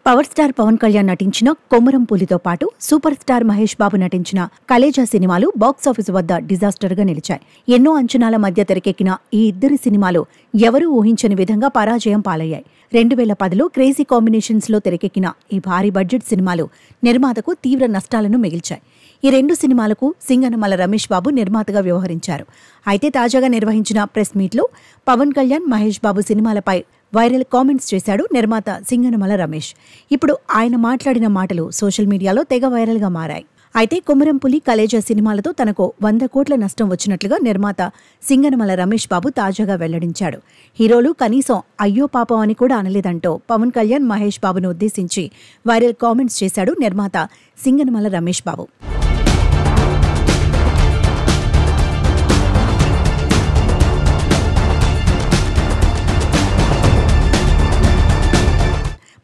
Power star Pawan Kalyan నటించిన కొమరం పులితో పాటు super star Mahesh Babu నటించిన కలేజా సినిమాలు బాక్సాఫీసు వద్ద డిజాస్టర్గా నిలిచాయి. ఎన్నో అంచనాల మధ్య తెరకెక్కిన ఈ ఇద్దరి సినిమాలు ఎవరూ ఊహించని విధంగా పరాజయం పాలయ్యాయి. 2010లో క్రేజీ కాంబినేషన్స్లో తెరకెక్కిన ఈ భారీ బడ్జెట్ సినిమాలు నిర్మాతకు తీవ్ర నష్టాలను మిగిల్చాయి. ఈ రెండు సినిమాలకు సింగనమల రమేష్ బాబు నిర్మాతగా వ్యవహరించారు. అయితే తాజాగా నిర్వహించిన ప్రెస్ మీట్లో పవన్ కళ్యాణ్, మహేష్ బాబు సినిమాలపై వైరల్ కామెంట్స్ చేశాడు నిర్మాత సింగనమల రమేష్. ఇప్పుడు ఆయన మాట్లాడిన మాటలు సోషల్ మీడియాలో తెగ వైరల్గా మారాయి. అయితే కొమరం పులి, కలేజా సినిమాలతో తనకు 100 కోట్ల నష్టం వచ్చినట్లుగా నిర్మాత సింగనమల రమేష్ బాబు తాజాగా వెల్లడించాడు. హీరోలు కనీసం అయ్యో పాపం అని కూడా అనలేదంటూ పవన్ కళ్యాణ్, మహేష్ బాబును ఉద్దేశించి వైరల్ కామెంట్స్ చేశాడు నిర్మాత సింగనమల రమేష్ బాబు.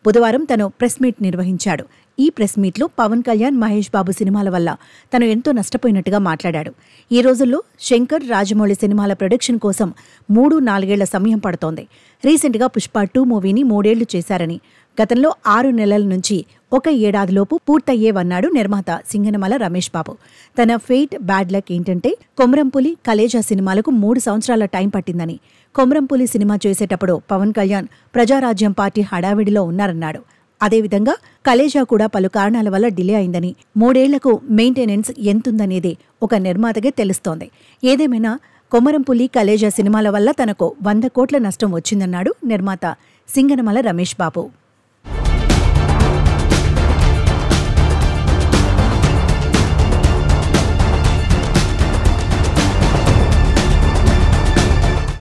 బుధవారం తను ప్రెస్ మీట్ నిర్వహించాడు. ఈ ప్రెస్ మీట్లో పవన్ కళ్యాణ్, మహేష్ బాబు సినిమాల వల్ల తను ఎంతో నష్టపోయినట్టుగా మాట్లాడాడు. ఈ రోజుల్లో శంకర్, రాజమౌళి సినిమాల ప్రొడక్షన్ కోసం 3-4 ఏళ్ల సమయం పడుతోంది. రీసెంట్గా పుష్ప 2 మూవీని 3 ఏళ్లు చేశారని, గతంలో 6 నెలల నుంచి 1 ఏడాదిలోపు పూర్తయ్యేవన్నాడు నిర్మాత సింగనమల రమేష్ బాబు. తన ఫెయిట్, బ్యాడ్ లక్ ఏంటంటే కొమరం పులి, కలేజా సినిమాలకు 3 సంవత్సరాల టైం పట్టిందని. కొమరం పులి సినిమా చేసేటప్పుడు పవన్ కళ్యాణ్ ప్రజారాజ్యం పార్టీ హడావిడిలో ఉన్నారన్నాడు. అదేవిధంగా కలేజా కూడా పలు కారణాల వల్ల డిలే అయిందని, 3 ఏళ్లకు మెయింటెనెన్స్ ఎంతుందనేది ఒక నిర్మాతకే తెలుస్తోంది. ఏదేమైనా కొమరం పులి, కలేజా సినిమాల వల్ల తనకు 100 కోట్ల నష్టం వచ్చిందన్నాడు నిర్మాత సింగనమల రమేష్ బాబు.